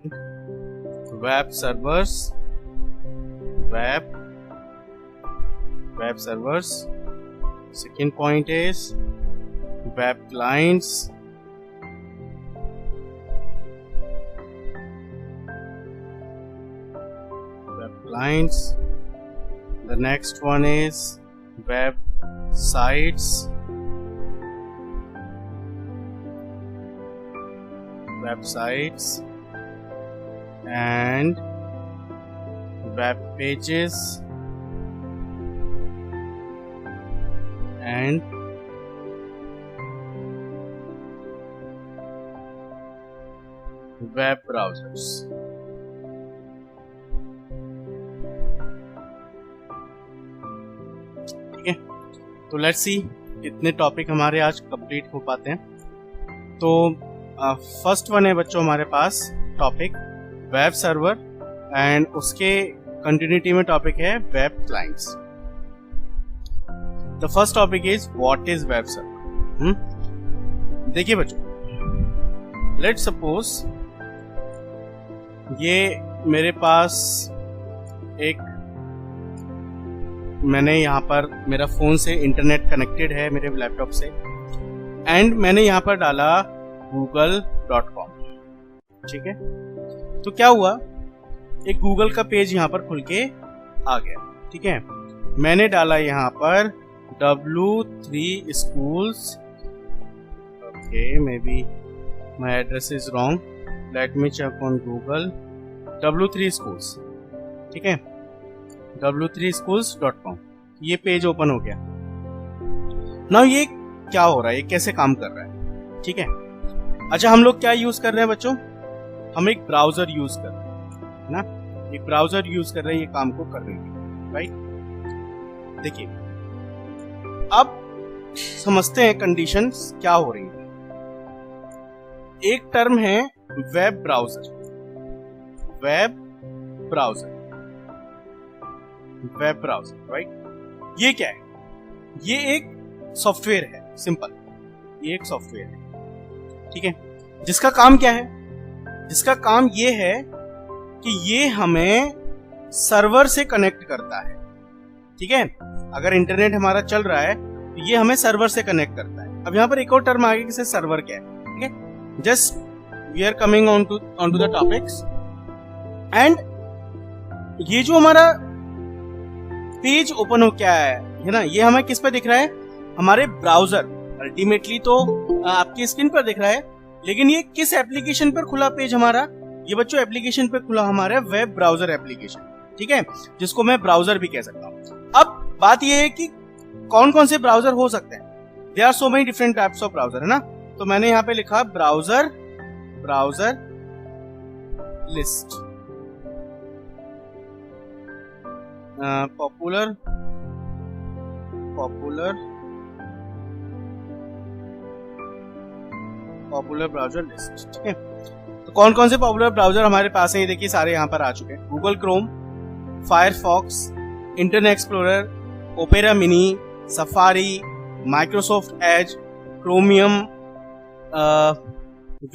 web servers, web servers. Second point is web clients, the next one is web sites, and web pages and web browsers. ठीक है, तो let's see कितने topic हमारे आज complete हो पाते हैं। तो फर्स्ट वन है बच्चों हमारे पास टॉपिक वेब सर्वर, एंड उसके कंटिन्यूटी में टॉपिक है web clients. The first topic is what is web server. देखिए बच्चों, लेट्स सपोज ये मेरे पास मैंने यहाँ पर मेरा फोन से इंटरनेट कनेक्टेड है मेरे लैपटॉप से, एंड मैंने यहाँ पर डाला google.com। ठीक है, तो क्या हुआ, एक गूगल का पेज यहाँ पर खुल के आ गया। ठीक है, मैंने डाला यहाँ पर W3 schools। Okay, maybe my address is wrong, let me check on Google. W3 schools, ठीक है, w3schools.com, ये पेज ओपन हो गया। नाउ ये क्या हो रहा है, ये कैसे काम कर रहा है? ठीक है, अच्छा हम लोग क्या यूज कर रहे हैं बच्चों, हम एक ब्राउजर यूज कर रहे हैं ना, एक ब्राउजर यूज कर रहे हैं ये काम को करने के लिए, राइट। देखिए अब समझते हैं कंडीशंस क्या हो रही है। एक टर्म है वेब ब्राउजर, राइट। ये क्या है, ये एक सॉफ्टवेयर है, सिंपल, ये एक सॉफ्टवेयर है। ठीक है, जिसका काम क्या है, जिसका काम ये है कि ये हमें सर्वर से कनेक्ट करता है। ठीक है, अगर इंटरनेट हमारा चल रहा है तो ये हमें सर्वर से कनेक्ट करता है। अब यहाँ पर एक और टर्म आ गया कि सर्वर क्या है। ठीक है, just we are coming on to the topics, and ये जो हमारा पेज ओपन हो क्या है ना, ये हमें किस पे दिख रहा है, हमारे ब्राउजर। अल्टीमेटली तो आपकी स्क्रीन पर दिख रहा है, लेकिन ये किस एप्लीकेशन पर खुला पेज हमारा, ये बच्चों एप्लीकेशन पे खुला हमारा वेब ब्राउजर एप्लीकेशन। ठीक है, जिसको मैं ब्राउजर भी कह सकता हूँ। अब बात ये है कि कौन कौन से ब्राउजर हो सकते हैं, there are so many different types of browser, है ना। तो मैंने यहाँ पे लिखा browser list, popular browser list. ठीक है, तो कौन कौन से पॉपुलर ब्राउजर हमारे पास है, ये देखिए सारे यहाँ पर आ चुके हैं। Google Chrome, Firefox, Internet Explorer, Opera Mini, Safari, Microsoft Edge, Chromium,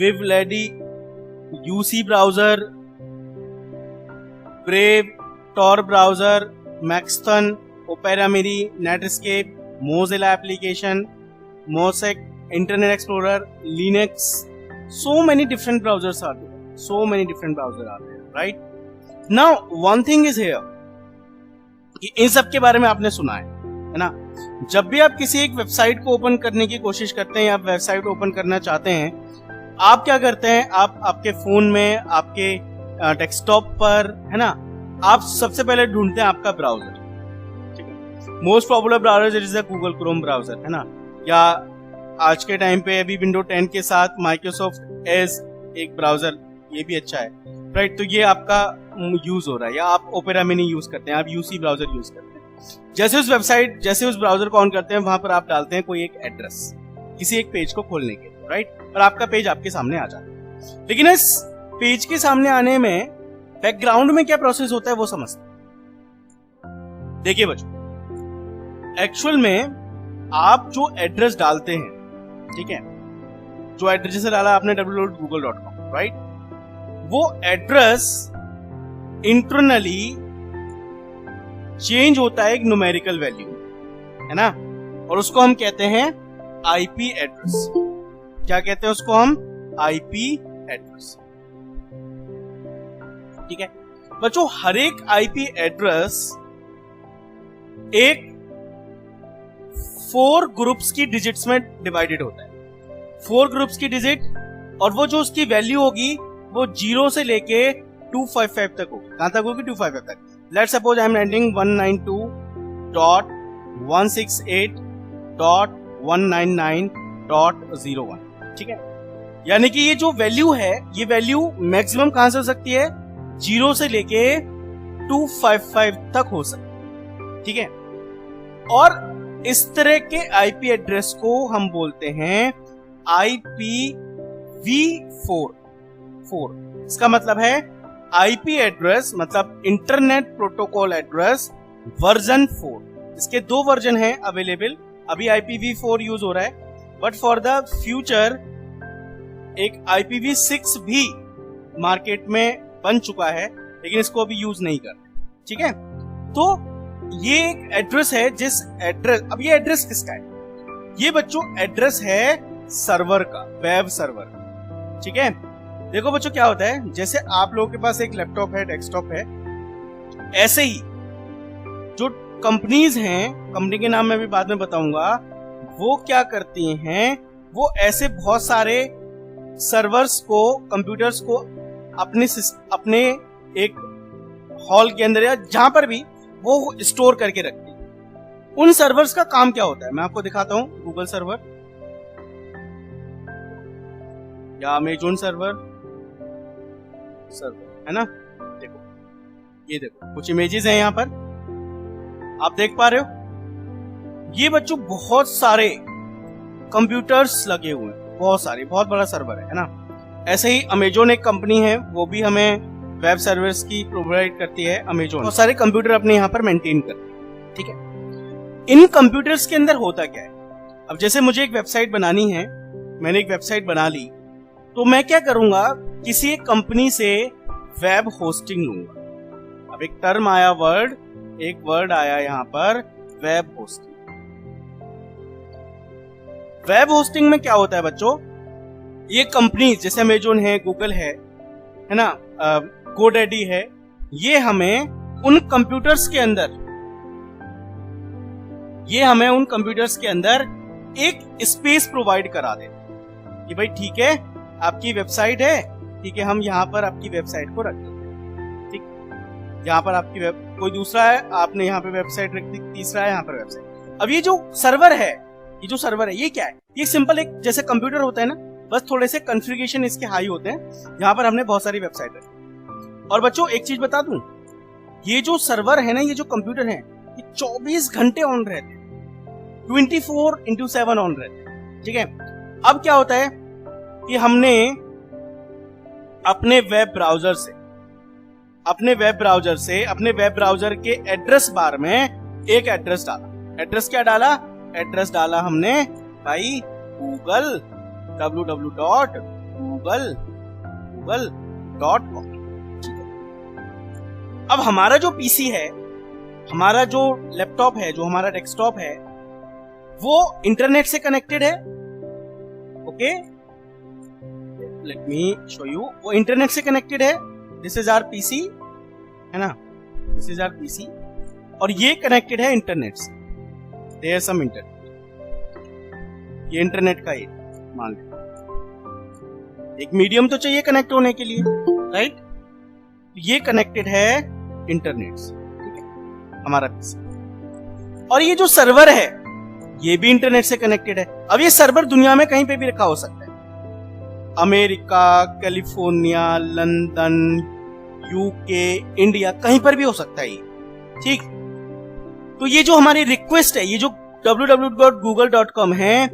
Vivaldi, UC browser, Brave, Tor browser, Maxthon, Opera Mini, Netscape, Mozilla application, Mosaic, Internet Explorer, Linux. So many different browsers are there, right? Now one thing is here, कि इन सब के बारे में आपने सुना है ना। जब भी आप किसी एक वेबसाइट को ओपन करने की कोशिश करते हैं या वेबसाइट ओपन करना चाहते हैं, आप क्या करते हैं, आप आपके फोन में, आपके डेस्कटॉप पर, है ना, आप सबसे पहले ढूंढते हैं आपका ब्राउजर। ठीक है, most popular browser is the Google Chrome browser, है ना, या आज के टाइम पे अभी विंडो 10 के साथ माइक्रोसॉफ्ट एज एक ब्राउजर, ये भी अच्छा है, राइट। तो ये आपका यूज हो रहा है, या आप ओपेरा मिनी यूज करते हैं, आप यूसी ब्राउजर यूज करते हैं। जैसे उस ब्राउजर को ऑन करते हैं, वहां पर आप डालते हैं कोई एक एड्रेस किसी एक पेज को खोलने के लिए, राइट, और आपका पेज आपके सामने आ जाता है। लेकिन इस पेज के सामने आने में बैकग्राउंड में क्या प्रोसेस होता है वो समझते हैं। देखिए बच्चों, एक्चुअल में आप जो एड्रेस डालते हैं, ठीक है, जो एड्रेस से डाला आपने www.google.com, राइट, वो एड्रेस इंटरनली चेंज होता है एक न्यूमेरिकल वैल्यू, है ना, और उसको हम कहते हैं आईपी एड्रेस। क्या कहते हैं उसको हम? IP address. ठीक है बच्चों, हर एक आईपी एड्रेस एक 4 ग्रुप्स की डिजिट्स में डिवाइडेड होता है। 4 ग्रुप्स की डिजिट, और वो जो उसकी वैल्यू होगी वो 0 से लेके 255 तक होगी। कहां तक होगी? 255 तक। Let's suppose I am writing 192.168.199.01। ठीक है, यानी कि ये जो वैल्यू है, ये वैल्यू मैक्सिमम कहां से हो सकती है? 0 से लेके 255 तक हो सकती है। ठीक है, और इस तरह के आईपी एड्रेस को हम बोलते हैं IPv4। इसका मतलब है आईपी एड्रेस मतलब इंटरनेट प्रोटोकॉल एड्रेस वर्जन 4। इसके 2 वर्जन हैं अवेलेबल। अभी IPv4 यूज हो रहा है, बट फॉर द फ्यूचर एक IPv6 भी मार्केट में बन चुका है, लेकिन इसको अभी यूज नहीं कर रहे। ठीक है, तो ये एक एड्रेस है, जिस एड्रेस, अब ये एड्रेस किसका है? ये बच्चों एड्रेस है सर्वर का, वेब सर्वर। ठीक है, देखो बच्चों क्या होता है, जैसे आप लोगों के पास एक लैपटॉप है, डेस्कटॉप है, ऐसे ही जो कंपनीज हैं, कंपनी के नाम मैं भी बाद में बताऊंगा, वो क्या करती हैं, वो ऐसे बहुत सारे सर्वर्स को, कंप्यूटर्स को अपने एक हॉल के अंदर या जहां पर भी वो स्टोर करके रखती है। उन सर्वर्स का काम क्या होता है मैं आपको दिखाता हूं। गूगल सर्वर या अमेजोन सर्वर है ना। देखो, ये देखो कुछ इमेजेस हैं यहां पर, आप देख पा रहे हो। ये बच्चों बहुत सारे कंप्यूटर्स लगे हुए हैं, बहुत सारे, बहुत बड़ा सर्वर है ना। ऐसे ही अमेजोन एक कंपनी है, वो भी हमें वेब सर्विस की प्रोवाइड करती है। अमेजोन बहुत सारे कंप्यूटर अपने यहाँ पर मेंटेन करती है। ठीक है, इन कंप्यूटर्स के अंदर होता क्या है, अब जैसे मुझे एक वेबसाइट बनानी है, मैंने एक वेबसाइट बना ली, तो मैं क्या करूंगा, किसी एक कंपनी से वेब होस्टिंग लूंगा। अब एक टर्म आया, एक वर्ड आया यहाँ पर, वेब होस्टिंग। वेब होस्टिंग में क्या होता है बच्चों, ये कंपनी जैसे अमेजोन है, गूगल है ना, गोडैडी है, ये हमें उन कंप्यूटर्स के अंदर एक स्पेस प्रोवाइड करा देते कि भाई ठीक है, आपकी वेबसाइट है, ठीक है, हम यहाँ पर आपकी वेबसाइट को रख देते हैं। ठीक, यहाँ पर आपकी कोई दूसरा है, आपने यहाँ पे वेबसाइट रख दी, तीसरा है यहाँ पर वेबसाइट। अब ये जो सर्वर है, ये क्या है, ये सिंपल एक जैसे कंप्यूटर होता है ना, बस थोड़े से कॉन्फ़िगरेशन इसके हाई होते हैं। यहाँ पर हमने बहुत सारी वेबसाइट रखी। और बच्चों एक चीज बता दूं, ये जो सर्वर है ना, ये जो कंप्यूटर है, ये 24 घंटे ऑन रहते हैं, 24/7 ऑन रहते हैं। ठीक है, अब क्या होता है कि हमने अपने वेब ब्राउजर के एड्रेस बार में एक एड्रेस डाला। एड्रेस क्या डाला? एड्रेस डाला हमने भाई गूगल, www.google.com। अब हमारा जो पीसी है, हमारा जो लैपटॉप है, जो हमारा डेस्कटॉप है, वो इंटरनेट से कनेक्टेड है। Okay, late me show you, वो इंटरनेट से कनेक्टेड है। दिस इज आवर पीसी, है ना, दिस इज आवर पीसी, और ये कनेक्टेड है इंटरनेट से। देयर सम इंटरनेट, ये इंटरनेट का ये मान लो, एक मीडियम तो चाहिए कनेक्ट होने के लिए, राइट। ये कनेक्टेड है इंटरनेट से, ठीक है, हमारा पीसी। और ये जो सर्वर है, ये भी इंटरनेट से कनेक्टेड है। अब ये सर्वर दुनिया में कहीं पे भी रखा हो सकता है, America, California, London, UK, India, कहीं पर भी हो सकता है ये, ठीक। तो ये जो हमारी रिक्वेस्ट है, ये जो www.google.com है,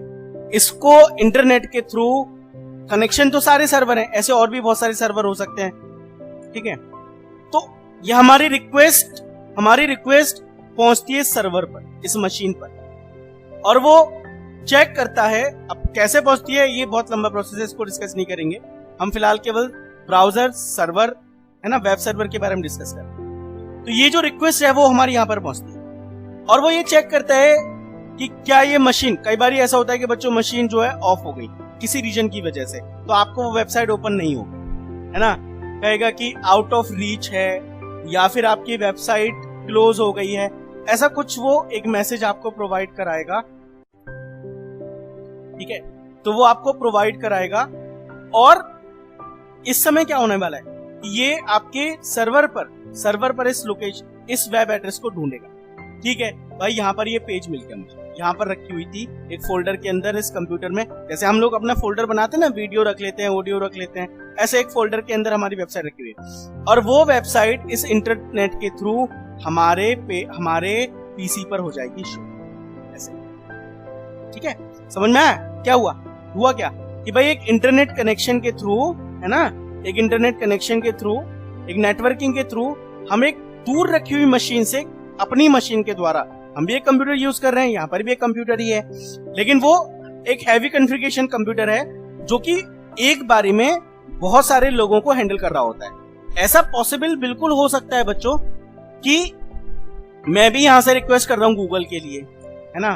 इसको इंटरनेट के थ्रू कनेक्शन, तो सारे सर्वर हैं, ऐसे और भी बहुत सारे सर्वर हो सकते हैं, ठीक है। तो ये हमारी रिक्वेस्ट पहुंचती है सर्वर पर, इस मशीन पर, और वो चेक करता है। अब कैसे पहुंचती है, ये बहुत लंबा प्रोसेस है, इसको डिस्कस नहीं करेंगे हम फिलहाल, केवल ब्राउजर, सर्वर, है ना, वेब सर्वर के बारे में डिस्कस करते हैं। तो ये जो रिक्वेस्ट है वो हमारे यहाँ पर पहुंचती है और वो ये चेक करता है कि क्या ये मशीन, कई बार ऐसा होता है कि बच्चों मशीन जो है ऑफ हो गई किसी रीजन की वजह से, तो आपको वो वेबसाइट ओपन नहीं होगी, है ना, कहेगा कि आउट ऑफ रीच है या फिर आपकी वेबसाइट क्लोज हो गई है, ऐसा कुछ वो एक मैसेज आपको प्रोवाइड कराएगा। ठीक है, तो वो आपको प्रोवाइड कराएगा और इस समय क्या होने वाला है, ये आपके सर्वर पर इस लोकेशन, इस वेब एड्रेस को ढूंढेगा। ठीक है भाई, यहाँ पर ये पेज मिल गया मुझे, यहाँ पर रखी हुई थी एक फोल्डर के अंदर इस कंप्यूटर में, जैसे हम लोग अपना फोल्डर बनाते हैं ना, वीडियो रख लेते हैं, ऑडियो रख लेते हैं, ऐसे एक फोल्डर के अंदर हमारी वेबसाइट रखी हुई है और वो वेबसाइट इस इंटरनेट के थ्रू हमारे पीसी पर हो जाएगी शो, ऐसे। ठीक है, समझ में आया क्या हुआ क्या कि भाई एक इंटरनेट कनेक्शन के थ्रू, है ना, एक इंटरनेट कनेक्शन के थ्रू, एक नेटवर्किंग के थ्रू हम एक दूर रखी हुई मशीन से अपनी मशीन के द्वारा, हम भी एक कंप्यूटर यूज कर रहे हैं, यहाँ पर भी एक कंप्यूटर ही है, लेकिन वो एक हैवी कॉन्फ़िगरेशन कंप्यूटर है जो कि एक बारी में बहुत सारे लोगों को हैंडल कर रहा होता है। ऐसा पॉसिबल बिल्कुल हो सकता है बच्चों कि मैं भी यहां से रिक्वेस्ट कर रहा हूं गूगल के लिए, है ना,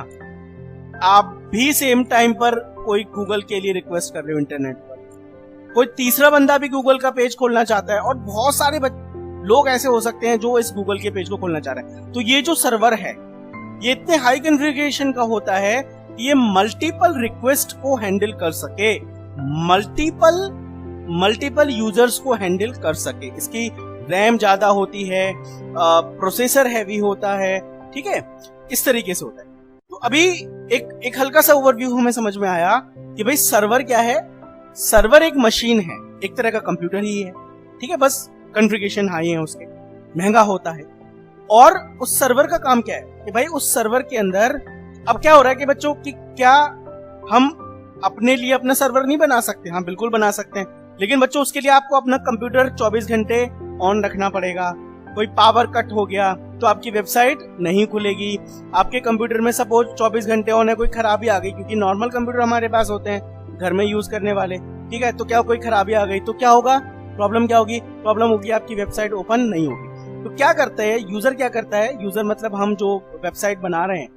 आप भी सेम टाइम पर कोई गूगल के लिए रिक्वेस्ट कर रहे हो इंटरनेट पर, कोई तीसरा बंदा भी गूगल का पेज खोलना चाहता है और बहुत सारे लोग ऐसे हो सकते हैं जो इस गूगल के पेज को खोलना चाह रहे हैं। तो ये जो सर्वर है ये इतने हाई कॉन्फ़िगरेशन का होता है कि ये मल्टीपल रिक्वेस्ट को हैंडल कर सके, मल्टीपल यूजर्स को हैंडल कर सके। इसकी रैम ज्यादा होती है, प्रोसेसर हैवी होता है, ठीक है, इस तरीके से होता है। तो अभी एक हल्का सा ओवरव्यू हमें समझ में आया कि भाई सर्वर क्या है। सर्वर एक मशीन है, एक तरह का कंप्यूटर ही है, ठीक है, बस कॉन्फ़िगरेशन हाई है उसके, महंगा होता है। और उस सर्वर का काम क्या है कि भाई उस सर्वर के अंदर अब क्या हो रहा है कि बच्चों कि क्या हम अपने लिए अपना सर्वर नहीं बना सकते? हाँ बिल्कुल बना सकते हैं, लेकिन बच्चों उसके लिए आपको अपना कंप्यूटर 24 घंटे ऑन रखना पड़ेगा। कोई पावर कट हो गया तो आपकी वेबसाइट नहीं खुलेगी। आपके कंप्यूटर में सपोज 24 घंटे ऑन है, कोई खराबी आ गई, क्योंकि नॉर्मल कंप्यूटर हमारे पास होते हैं घर में यूज करने वाले, ठीक है, तो क्या कोई खराबी आ गई तो क्या होगा, प्रॉब्लम क्या होगी, प्रॉब्लम होगी आपकी वेबसाइट ओपन नहीं होगी। तो क्या करता है यूजर, क्या करता है यूजर, मतलब हम जो वेबसाइट बना रहे हैं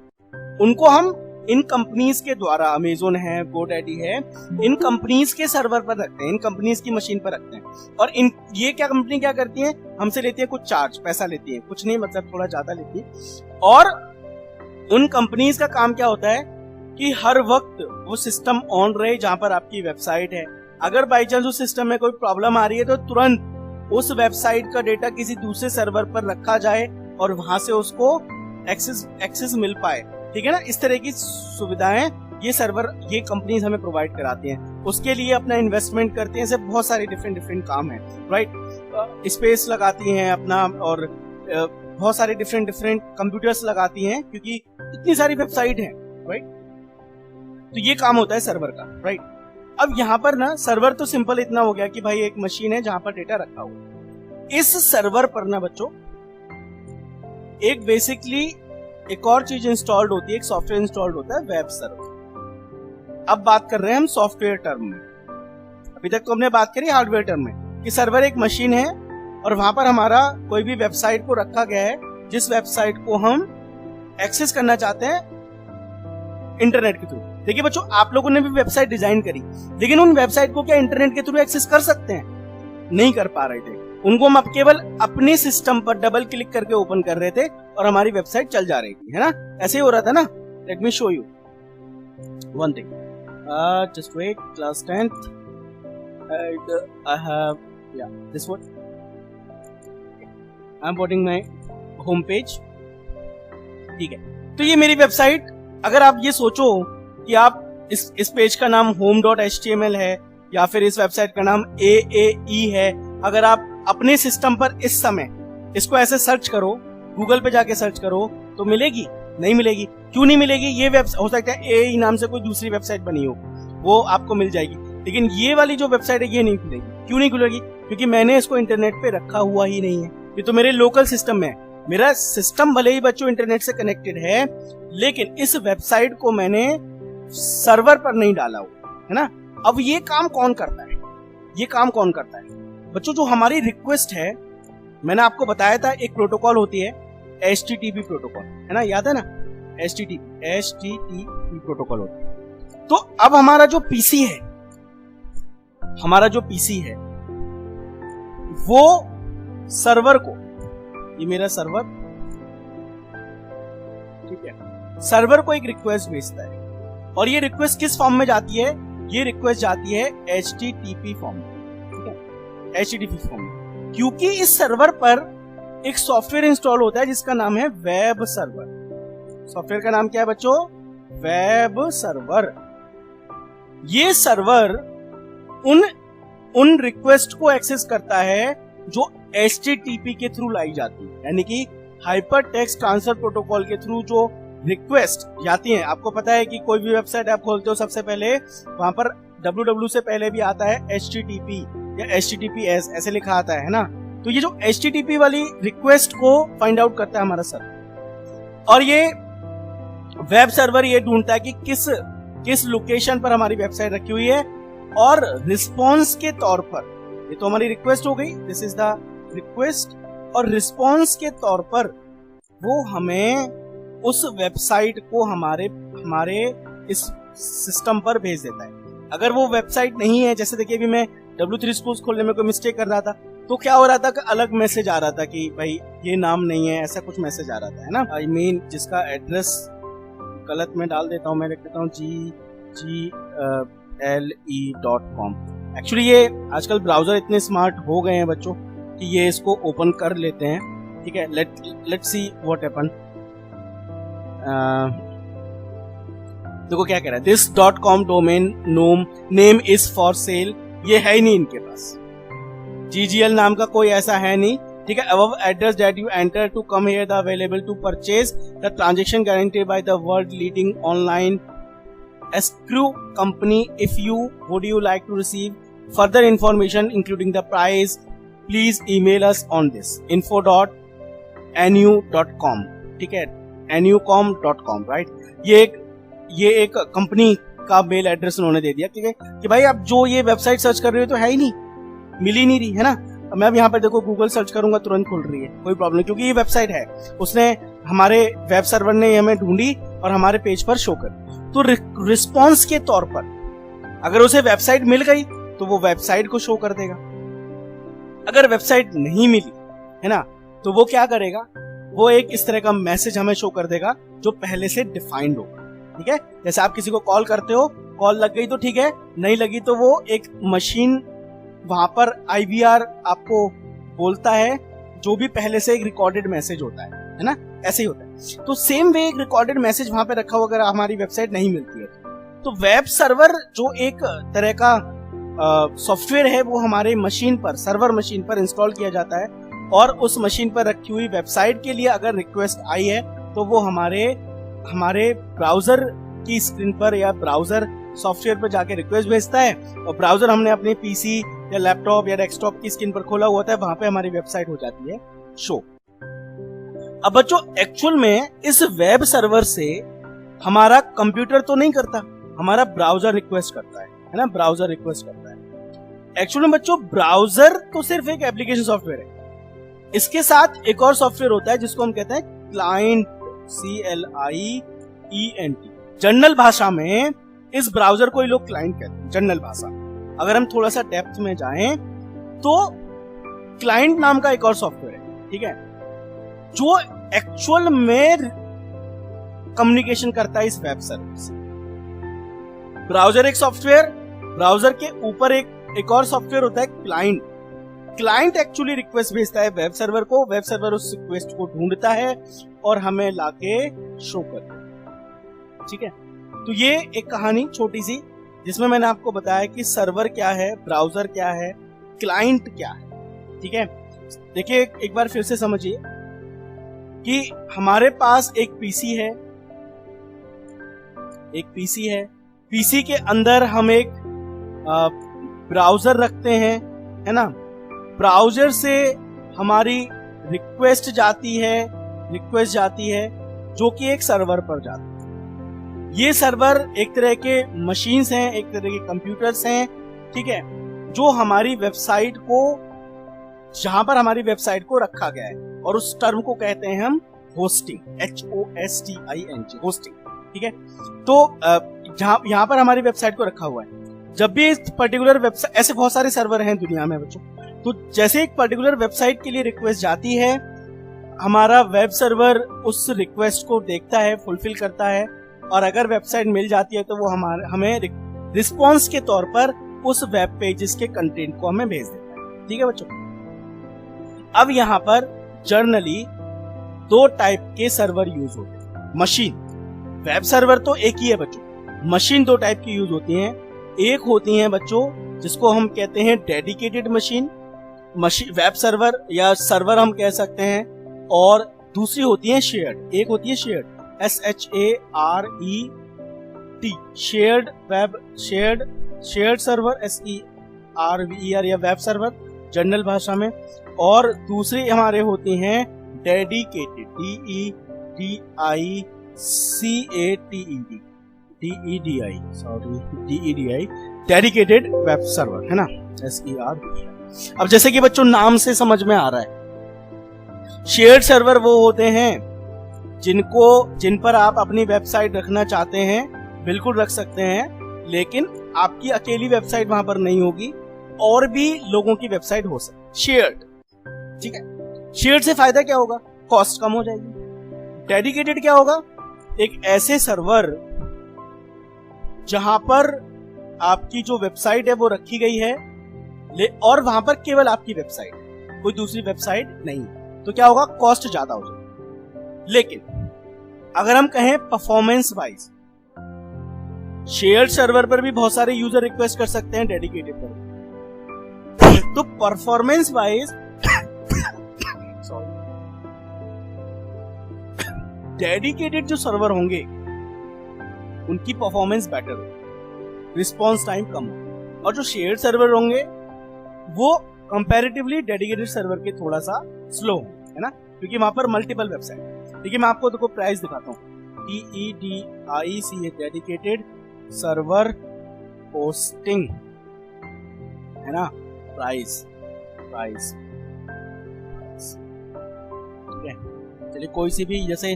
उनको हम इन कंपनीज के द्वारा, अमेजोन है, गोडैडी है, इन कंपनीज के सर्वर पर रखते हैं, इन कंपनीज की मशीन पर रखते हैं। और ये क्या कंपनी क्या करती है, हमसे लेती है कुछ चार्ज, पैसा लेती है, कुछ नहीं मतलब थोड़ा ज्यादा लेती है। और उन कंपनीज का काम क्या होता है कि हर वक्त वो सिस्टम ऑन रहे जहां पर आपकी वेबसाइट है। अगर बाई चांस उस सिस्टम में कोई प्रॉब्लम आ रही है तो तुरंत उस वेबसाइट का डेटा किसी दूसरे सर्वर पर रखा जाए और वहां से उसको एक्सेस मिल पाए, ठीक है ना। इस तरह की सुविधाएं ये सर्वर, ये कंपनीज हमें प्रोवाइड कराती हैं। उसके लिए अपना इन्वेस्टमेंट करती हैं, ऐसे बहुत सारे डिफरेंट काम है, राइट। स्पेस लगाती हैं अपना, और बहुत सारे डिफरेंट कंप्यूटर्स लगाती हैं, क्योंकि इतनी सारी वेबसाइट है, राइट। तो ये काम होता है सर्वर का, राइट। अब यहाँ पर ना सर्वर तो सिंपल इतना हो गया कि भाई एक मशीन है जहां पर डेटा रखा हुआ। इस सर्वर पर ना बच्चों एक बेसिकली एक और चीज इंस्टॉल्ड होती है, एक सॉफ्टवेयर इंस्टॉल्ड होता है, वेब सर्वर। अब बात कर रहे हैं हम सॉफ्टवेयर टर्म में। अभी तक तो हमने बात करी हार्डवेयर टर्म में कि सर्वर एक मशीन है और वहां पर हमारा कोई भी वेबसाइट को रखा गया है, जिस वेबसाइट को हम एक्सेस करना चाहते हैं इंटरनेट के थ्रू। देखिए बच्चों, आप लोगों ने भी वेबसाइट डिजाइन करी, लेकिन उन वेबसाइट को क्या इंटरनेट के थ्रू एक्सेस कर सकते हैं? नहीं कर पा रहे थे। उनको हम केवल अपने सिस्टम पर डबल क्लिक करके ओपन कर रहे थे और हमारी वेबसाइट चल जा रही थी, है ना। ऐसे ही हो रहा था ना। Let me show you one thing, just wait, class 10th I have this one. I'm putting my home page, ठीक है। तो ये मेरी वेबसाइट, अगर आप ये सोचो कि आप इस पेज का नाम home.html है या फिर इस वेबसाइट का नाम AAE है, अगर आप अपने सिस्टम पर इस समय इसको ऐसे सर्च करो, गूगल पे जाके सर्च करो, तो मिलेगी? नहीं मिलेगी। क्यों नहीं मिलेगी? ये हो सकता है AAE नाम से कोई दूसरी वेबसाइट बनी हो, वो आपको मिल जाएगी, लेकिन ये वाली जो वेबसाइट है ये नहीं खुलेगी। क्यों नहीं खुलेगी? क्योंकि मैंने इसको इंटरनेट पे रखा हुआ ही नहीं है। ये तो मेरे लोकल सिस्टम में है। मेरा सिस्टम भले ही बच्चों इंटरनेट से कनेक्टेड है, लेकिन इस वेबसाइट को मैंने सर्वर पर नहीं डाला हुआ है ना। अब ये काम कौन करता है? ये काम कौन करता है? बच्चों जो हमारी रिक्वेस्ट है, मैंने आपको बताया था एक प्रोटोकॉल होती है HTTP प्रोटोकॉल, है ना, याद है ना, HTTP प्रोटोकॉल होती है। तो अब हमारा जो पीसी है वो सर्वर को, ये मेरा सर्वर, ठीक है, सर्वर को एक रिक्वेस्ट भेजता है और ये रिक्वेस्ट किस फॉर्म में जाती है, ये रिक्वेस्ट जाती है HTTP फॉर्म में, ठीक है, HTTP फॉर्म में, क्योंकि इस सर्वर पर एक सॉफ्टवेयर इंस्टॉल होता है जिसका नाम है वेब सर्वर। सॉफ्टवेयर का नाम क्या है बच्चों, वेब सर्वर। ये सर्वर उन रिक्वेस्ट को एक्सेस करता है जो HTTP के थ्रू लाई जाती है, यानी कि हाइपर टेक्स्ट ट्रांसफर प्रोटोकॉल के थ्रू जो रिक्वेस्ट जाती हैं। आपको पता है कि कोई भी वेबसाइट आप खोलते हो सबसे पहले वहां पर www से पहले भी आता है HTTP या HTTPS ऐसे लिखा आता है ना। तो ये जो HTTP वाली रिक्वेस्ट को फाइंड आउट करता है हमारा सर्वर, और ये वेब सर्वर ये ढूंढता है कि किस लोकेशन पर हमारी वेबसाइट रखी हुई है, और रिस्पॉन्स के तौर पर, ये तो हमारी रिक्वेस्ट हो गई, दिस इज द रिक्वेस्ट, और रिस्पॉन्स के तौर पर वो हमें उस वेबसाइट को हमारे इस सिस्टम पर भेज देता है। अगर वो वेबसाइट नहीं है, जैसे देखिए अभी मैं W3 Schools खोलने में कोई मिस्टेक कर रहा था, तो क्या हो रहा था कि अलग मैसेज आ रहा था कि भाई ये नाम नहीं है, ऐसा कुछ मैसेज आ रहा था, है ना। I mean, जिसका एड्रेस गलत में डाल देता हूँ, मैं लिख देता हूँ GGLE.com। एक्चुअली ये आजकल ब्राउजर इतने स्मार्ट हो गए हैं बच्चों कि ये इसको ओपन कर लेते हैं, ठीक है। Let see what happen. देखो क्या कह रहा है, this.com domain name is for sale, ये है ही नहीं इनके पास, GGL नाम का कोई ऐसा है नहीं, ठीक है। above address that you enter to come here the available to purchase the transaction guaranteed by the world leading online escrow company. If you would you like to receive further information including the price, please email us on this info.nu.com, ठीक है, nucom.com, right. ये एक company का mail address उन्होंने दे दिया, ठीक है, कि भाई आप जो ये वेबसाइट सर्च कर रहे हो तो है ही नहीं, मिल ही नहीं रही, है ना। मैं अब यहाँ पर देखो गूगल सर्च करूंगा तुरंत खुल रही है, कोई प्रॉब्लम नहीं, क्योंकि ये वेबसाइट है, उसने हमारे वेब सर्वर ने हमें ढूंढी और हमारे पेज पर शो कर। तो रिस्पॉन्स के तौर पर अगर उसे वेबसाइट मिल गई तो वो वेबसाइट को शो कर देगा, अगर वेबसाइट नहीं मिली, है ना, तो वो क्या करेगा, वो एक इस तरह का मैसेज हमें शो कर देगा जो पहले से डिफाइंड होगा, ठीक है। जैसे आप किसी को कॉल करते हो, कॉल लग गई तो ठीक है, नहीं लगी तो वो एक मशीन वहां पर IVR आपको बोलता है, जो भी पहले से एक रिकॉर्डेड मैसेज होता है ना, ऐसे ही होता है। तो सेम वे एक रिकॉर्डेड मैसेज वहां पे रखा हुआ अगर हमारी वेबसाइट नहीं मिलती है तो वेब सर्वर जो एक तरह का सॉफ्टवेयर है वो हमारे मशीन पर, सर्वर मशीन पर इंस्टॉल किया जाता है, और उस मशीन पर रखी हुई वेबसाइट के लिए अगर रिक्वेस्ट आई है तो वो हमारे ब्राउजर की स्क्रीन पर या ब्राउजर सॉफ्टवेयर पर जाके रिक्वेस्ट भेजता है, और ब्राउजर हमने अपने पीसी या लैपटॉप या डेस्कटॉप की स्क्रीन पर खोला हुआ होता है, वहां पे हमारी वेबसाइट हो जाती है शो। अब बच्चों एक्चुअल में इस वेब सर्वर से हमारा कंप्यूटर तो नहीं करता, हमारा ब्राउजर रिक्वेस्ट करता है ना, ब्राउजर रिक्वेस्ट करता है। एक्चुअली में बच्चों ब्राउजर तो सिर्फ एक एप्लीकेशन सॉफ्टवेयर है, इसके साथ एक और सॉफ्टवेयर होता है जिसको हम कहते हैं क्लाइंट, CLIENT। जनरल भाषा में इस ब्राउजर को ही लोग क्लाइंट कहते हैं, जनरल भाषा। अगर हम थोड़ा सा डेप्थ में जाएं तो क्लाइंट नाम का एक और सॉफ्टवेयर है, ठीक है, जो एक्चुअल में कम्युनिकेशन करता है इस वेब सर्वर से। ब्राउजर एक सॉफ्टवेयर, ब्राउजर के ऊपर एक और सॉफ्टवेयर होता है क्लाइंट। क्लाइंट एक्चुअली रिक्वेस्ट भेजता है वेब सर्वर को, वेब सर्वर उस रिक्वेस्ट को ढूंढता है और हमें लाके शो करता है, ठीक है। तो ये एक कहानी छोटी सी जिसमें मैंने आपको बताया कि सर्वर क्या है, ब्राउजर क्या है, क्लाइंट क्या है, ठीक है। देखिए एक बार फिर से समझिए कि हमारे पास एक पीसी है, पीसी के अंदर हम एक ब्राउजर रखते हैं, है ना। ब्राउजर से हमारी रिक्वेस्ट जाती है जो कि एक सर्वर पर जाती है। ये सर्वर एक तरह के मशीन्स हैं, एक तरह के कंप्यूटर्स हैं, ठीक है, जो हमारी वेबसाइट को जहां पर हमारी वेबसाइट को रखा गया है, और उस टर्म को कहते हैं हम होस्टिंग, HOSTING, होस्टिंग। ठीक है, तो यहाँ पर हमारी वेबसाइट को रखा हुआ है। जब भी इस पर्टिकुलर वेबसाइट, ऐसे बहुत सारे सर्वर हैं दुनिया में बच्चों, तो जैसे एक पर्टिकुलर वेबसाइट के लिए रिक्वेस्ट जाती है, हमारा वेब सर्वर उस रिक्वेस्ट को देखता है, फुलफिल करता है, और अगर वेबसाइट मिल जाती है तो वो हमें रिस्पॉन्स के तौर पर उस वेब पेजेस के कंटेंट को हमें भेज देता है। ठीक है बच्चों, अब यहाँ पर जर्नली दो टाइप के सर्वर यूज होते हैं। मशीन, वेब सर्वर तो एक ही है बच्चों, मशीन दो टाइप की यूज होती हैं। एक होती हैं बच्चों जिसको हम कहते हैं डेडिकेटेड मशीन, वेब सर्वर या सर्वर हम कह सकते हैं, और दूसरी होती है शेयर्ड। एक होती है shared, SHARED, shared web, shared server, SERVER या वेब सर्वर जनरल भाषा में, और दूसरी हमारे होती हैं dedicated, DEDI, dedicated web server, है ना, SERVER। अब जैसे कि बच्चों नाम से समझ में आ रहा है, शेयर्ड सर्वर वो होते हैं जिन पर आप अपनी वेबसाइट रखना चाहते हैं, बिल्कुल रख सकते हैं, लेकिन आपकी अकेली वेबसाइट वहां पर नहीं होगी, और भी लोगों की वेबसाइट हो सकती है। शेयर्ड, ठीक है, शेयर्ड से फायदा क्या होगा, कॉस्ट कम हो जाएगी। डेडिकेटेड क्या होगा, एक ऐसे सर्वर जहां पर आपकी जो वेबसाइट है वो रखी गई है, और वहां पर केवल आपकी वेबसाइट, कोई दूसरी वेबसाइट नहीं, तो क्या होगा, कॉस्ट ज्यादा हो जाएगी। लेकिन अगर हम कहें परफॉर्मेंस वाइज, शेयर्ड सर्वर पर भी बहुत सारे यूजर रिक्वेस्ट कर सकते हैं, डेडिकेटेड पर, तो परफॉर्मेंस वाइज डेडिकेटेड जो सर्वर होंगे उनकी परफॉर्मेंस बेटर हो, रिस्पॉन्स टाइम कम हो, और जो शेयर्ड सर्वर होंगे वो कंपैरेटिवली डेडिकेटेड सर्वर के थोड़ा सा स्लो हो, है ना, क्योंकि वहां पर मल्टीपल वेबसाइट। देखिए मैं आपको देखो प्राइस दिखाता हूँ, DEDIC, डेडिकेटेड सर्वर होस्टिंग, है ना, प्राइस, ठीक है। चलिए कोई सी भी, जैसे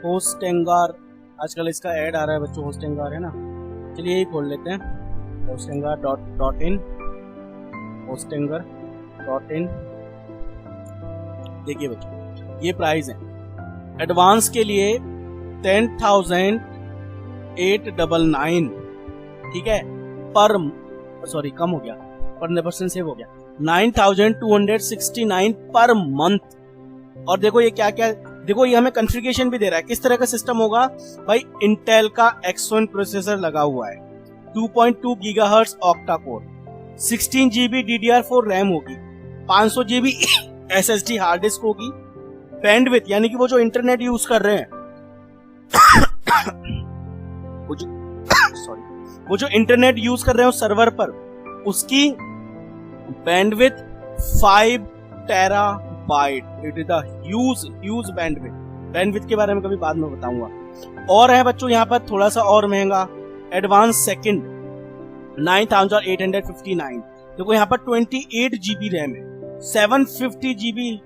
होस्टेंगार, आजकल इसका ऐड आ रहा है बच्चों, होस्टेंगार, है ना, चलिए यही खोल लेते हैं, hostengar.in, hostengar.in। देखिए बच्चों ये प्राइस है, एडवांस के लिए 10,899, ठीक है, पर, सॉरी कम हो गया, पर 90% सेव हो गया, 9,269 पर मंथ। और देखो ये क्या क्या, देखो ये हमें कॉन्फ़िगरेशन भी दे रहा है, किस तरह का सिस्टम होगा भाई, इंटेल का X1 प्रोसेसर लगा हुआ है, 2.2 gigahertz octa core, 16 GB DDR4 RAM होगी, 500 GB SSD हार्ड डिस्क होगी, बैंडविड्थ यानी कि वो जो इंटरनेट यूज कर रहे हैं वो जो इंटरनेट यूज कर रहे हैं उस सर्वर पर, उसकी bandwidth 5 terabyte, it is huge bandwidth के बारे में कभी बाद में बताऊंगा। और है बच्चों यहाँ पर थोड़ा सा और महंगा, एडवांस सेकंड 9,859, देखो यहाँ पर 28 GB रैम है, 750 GB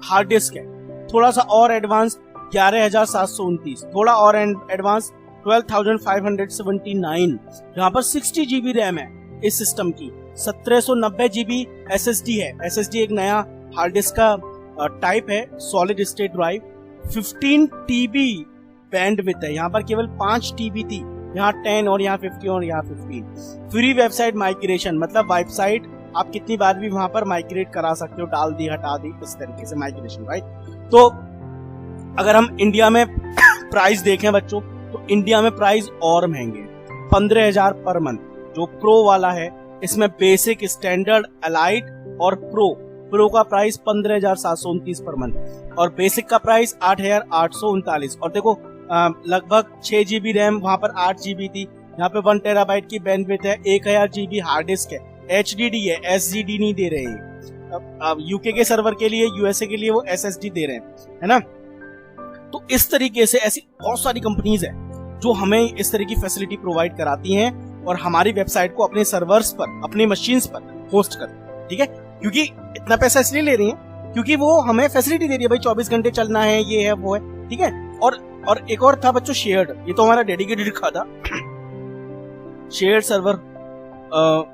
हार्ड डिस्क है, थोड़ा सा और एडवांस 11,729, थोड़ा और एडवांस 12,579, यहाँ पर 60 GB रैम है इस सिस्टम की, 1790 GB SSD है, SSD एक नया हार्ड डिस्क का टाइप है, solid state drive, 15 TB bandwidth है, यहाँ पर केवल 5 TB थी, यहाँ 10 और यहाँ 50 और यहाँ 15। फ्री वेबसाइट माइग्रेशन, मतलब वेबसाइट आप कितनी बार भी वहां पर माइग्रेट करा सकते हो, डाल दी हटा दी, इस तरीके से माइग्रेशन, राइट। तो अगर हम इंडिया में प्राइस देखें बच्चों, तो इंडिया में प्राइस और महंगे, 15,000 पर मंथ जो प्रो वाला है, इसमें बेसिक, स्टैंडर्ड, एलाइट और प्रो का प्राइस 15,729 पर मंथ, और बेसिक का प्राइस 8,839। और देखो लगभग 6 GB रैम, वहां पर 8 GB थी, यहाँ पे 1 टेराबाइट की बैंडविड्थ है, 1000 GB हार्ड डिस्क है, HDD है, SSD नहीं दे रहे हैं। अब यूके के सर्वर के लिए, यूएसए के लिए वो SSD दे रहे हैं, है ना। तो इस तरीके से ऐसी बहुत सारी कंपनीज है जो हमें इस तरह की फैसिलिटी प्रोवाइड कराती हैं और हमारी वेबसाइट को अपने सर्वर्स पर, अपने मशीन्स पर होस्ट करती है, ठीक है। क्योंकि इतना पैसा इसलिए ले रही है क्योंकि वो हमें फैसिलिटी दे रही है, भाई 24 घंटे चलना है, ये है वो है, ठीक है। और एक और था बच्चों शेयर्ड, ये तो हमारा डेडिकेटेड का था, शेयर्ड सर्वर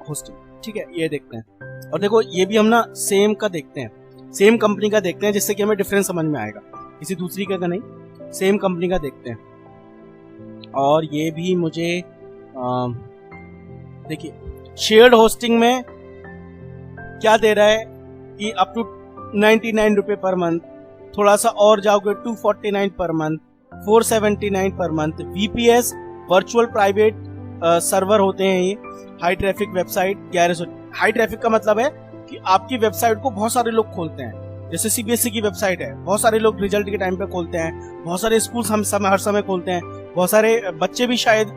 होस्टिंग, ठीक है। ये देखते हैं और देखो ये भी हम ना सेम का देखते हैं, सेम कंपनी का देखते हैं, जिससे कि हमें डिफरेंस समझ में आएगा, किसी दूसरी का नहीं, सेम कंपनी का देखते हैं। और ये भी मुझे देखिए शेयर्ड होस्टिंग में क्या दे रहा है कि अप टू 99 रुपए पर मंथ, थोड़ा सा और जाओगे 249 per month, 479 per month. VPS virtual private server होते हैं ये, high traffic website 1100। High traffic का मतलब है कि आपकी वेबसाइट को बहुत सारे लोग खोलते हैं, जैसे सीबीएसई की वेबसाइट है, बहुत सारे लोग रिजल्ट के टाइम पे खोलते हैं, बहुत सारे स्कूल हम हर समय खोलते हैं, बहुत सारे बच्चे भी शायद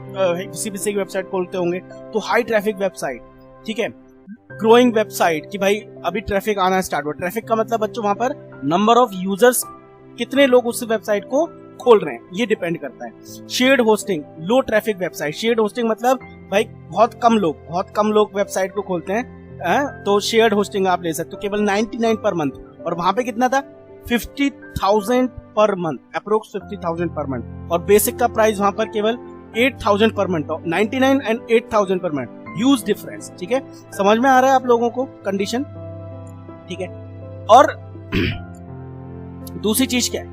सीबीएसई की वेबसाइट खोलते होंगे, तो हाई ट्रैफिक वेबसाइट, ठीक है। ग्रोइंग वेबसाइट कि भाई अभी ट्रैफिक आना स्टार्ट हुआ, ट्रैफिक का मतलब बच्चों वहां पर नंबर ऑफ यूजर्स, कितने लोग उस वेबसाइट को खोल रहे हैं, ये डिपेंड करता है। शेयर्ड होस्टिंग लो ट्रैफिक वेबसाइट, शेयर्ड होस्टिंग मतलब भाई बहुत कम लोग वेबसाइट को खोलते हैं, तो शेयर्ड होस्टिंग आप ले सकते हो, केवल 99 पर मंथ। और वहां पे कितना था 50,000 per month, approx 50,000 per month. और बेसिक का प्राइस वहां पर केवल 8,000 per month, 99 and 8,000 per month, huge difference, ठीक है। समझ में आ रहा है आप लोगों को कंडीशन, ठीक है। और दूसरी चीज क्या है,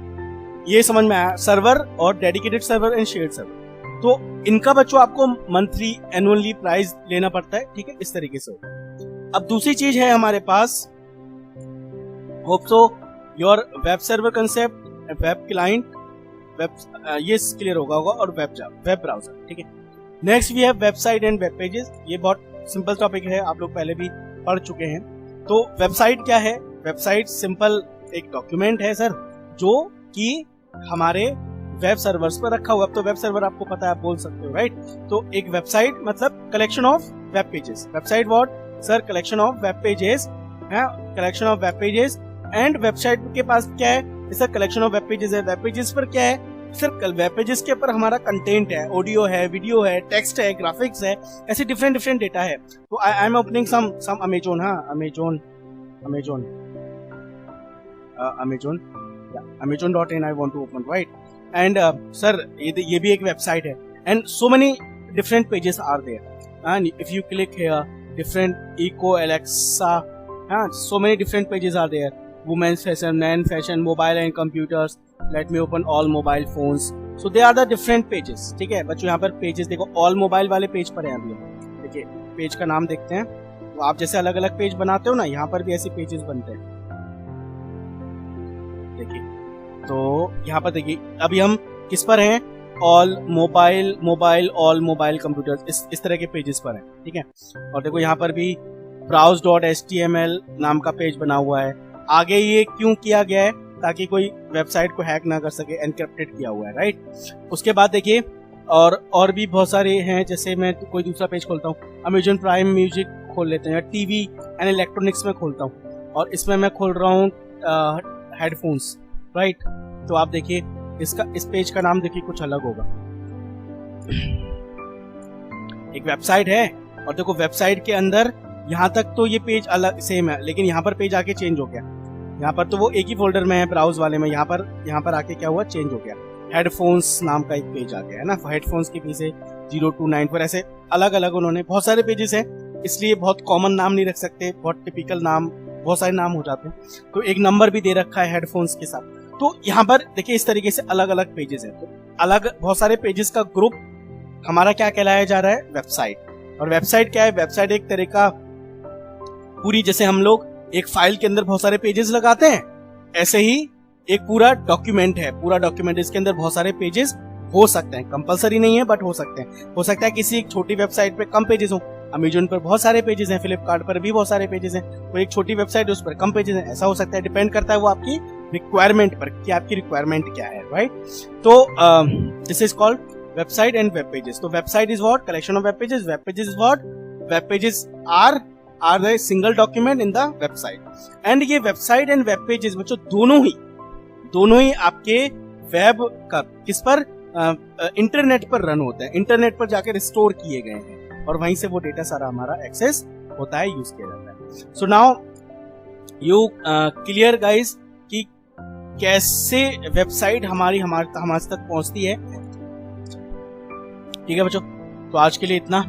ये समझ में आया, सर्वर और dedicated server and shared server, तो इनका बच्चों आपको मंथली एनुअली प्राइस लेना पड़ता है, ठीक है, इस तरीके से। अब दूसरी चीज है हमारे पास, hope so your web server concept, web client, ये क्लियर होगा, और वेब ब्राउजर, ठीक है। Next we have website and web pages. ये बहुत सिंपल टॉपिक है, आप लोग पहले भी पढ़ चुके हैं। तो वेबसाइट क्या है, वेबसाइट सिंपल एक डॉक्यूमेंट है सर, जो कि हमारे वेब सर्वर्स पर रखा हुआ। अब तो वेब सर्वर आपको पता है, आप बोल सकते हो, राइट। तो एक वेबसाइट मतलब collection of web pages, website what sir, collection of web pages है, collection of web pages. And website के पास क्या है sir, collection of web pages है। वेब पेजेस पर क्या है सर, वेब पेजेस के ऊपर हमारा कंटेंट है, ऑडियो है, वीडियो है, टेक्स्ट है, ग्राफिक्स है, ऐसे डिफरेंट डेटा है। तो I am opening some Amazon, amazon.in I want to open, right? And sir, ये भी एक वेबसाइट है, and so many different pages are there, and if you click here, different Echo, Alexa, so many different pages are there. Women's fashion, men fashion, mobile and computers. Let me open all mobile phones. So they are the different pages, ठीक है बच्चों। यहाँ पर pages देखो, all mobile वाले page पर है अभी, देखिए पेज का नाम देखते हैं। तो आप जैसे अलग अलग पेज बनाते हो ना, यहाँ पर भी ऐसे पेजेस बनते हैं, देखिए। तो यहाँ पर देखिए अभी हम किस पर हैं, all mobile all mobile computers, इस तरह के पेजेस पर हैं, ठीक है। और देखो यहाँ पर भी browse.html नाम का पेज बना हुआ है। आगे ये क्यों किया गया है, ताकि कोई वेबसाइट को हैक ना कर सके, एनक्रिप्टेड किया हुआ है, राइट। उसके बाद देखिए और भी बहुत सारे हैं, जैसे मैं कोई दूसरा पेज खोलता हूँ, अमेजन प्राइम म्यूजिक खोल लेते हैं, टीवी एंड इलेक्ट्रॉनिक्स में खोलता हूँ, और इसमें मैं खोल रहा हूँ हेडफोन्स, राइट। तो आप देखिए इस पेज का नाम देखिए कुछ अलग होगा, एक वेबसाइट है, और देखो वेबसाइट के अंदर यहाँ तक तो ये पेज अलग सेम है, लेकिन यहाँ पर पेज आके चेंज हो गया। यहाँ पर तो वो एक ही फोल्डर में है, ब्राउज वाले में, यहाँ पर आके क्या हुआ, चेंज हो गया। हेडफोन्स नाम का एक पेज आ गया है ना, हेडफोन्स के पीछे 029 पर, ऐसे अलग अलग उन्होंने बहुत सारे पेजेस हैं, इसलिए बहुत कॉमन नाम नहीं रख सकते, बहुत टिपिकल नाम, बहुत सारे नाम हो जाते हैं। तो एक नंबर भी दे रखा है हेडफोन्स के साथ। तो यहाँ पर देखिए इस तरीके से अलग अलग पेजेस है, तो अलग बहुत सारे पेजेस का ग्रुप हमारा क्या कहलाया जा रहा है, वेबसाइट। और वेबसाइट क्या है, वेबसाइट एक तरह का पूरी, जैसे हम लोग एक फाइल के अंदर बहुत सारे पेजेस लगाते हैं, ऐसे ही एक पूरा डॉक्यूमेंट है, पूरा डॉक्यूमेंट, इसके अंदर बहुत सारे पेजेस हो सकते हैं, कंपलसरी नहीं है बट हो सकते हैं। हो सकता है किसी एक छोटी वेबसाइट पे कम पेजेस हो, अमेजोन पर बहुत सारे पेजेस हैं, फ्लिपकार्ट पर भी बहुत सारे पेजेस हैं, तो एक छोटी वेबसाइट है उस पर कम पेजेस हैं, ऐसा हो सकता है। डिपेंड करता है वो आपकी रिक्वायरमेंट पर कि आपकी रिक्वायरमेंट क्या है, राइट। तो this is called website and web pages. तो website is what, collection of web pages, web pages is what, web pages are the single document in the website. And ये website and web pages बच्चों दोनों ही आपके web का किस पर, internet पर run होते हैं, इंटरनेट पर जाकर स्टोर किए गए हैं, और वहीं से वो डेटा सारा हमारा एक्सेस होता है, यूज किया जाता है। So now you clear guys कि कैसे वेबसाइट हमारे तक पहुंचती है। ठीक है बच्चों, तो आज के लिए इतना।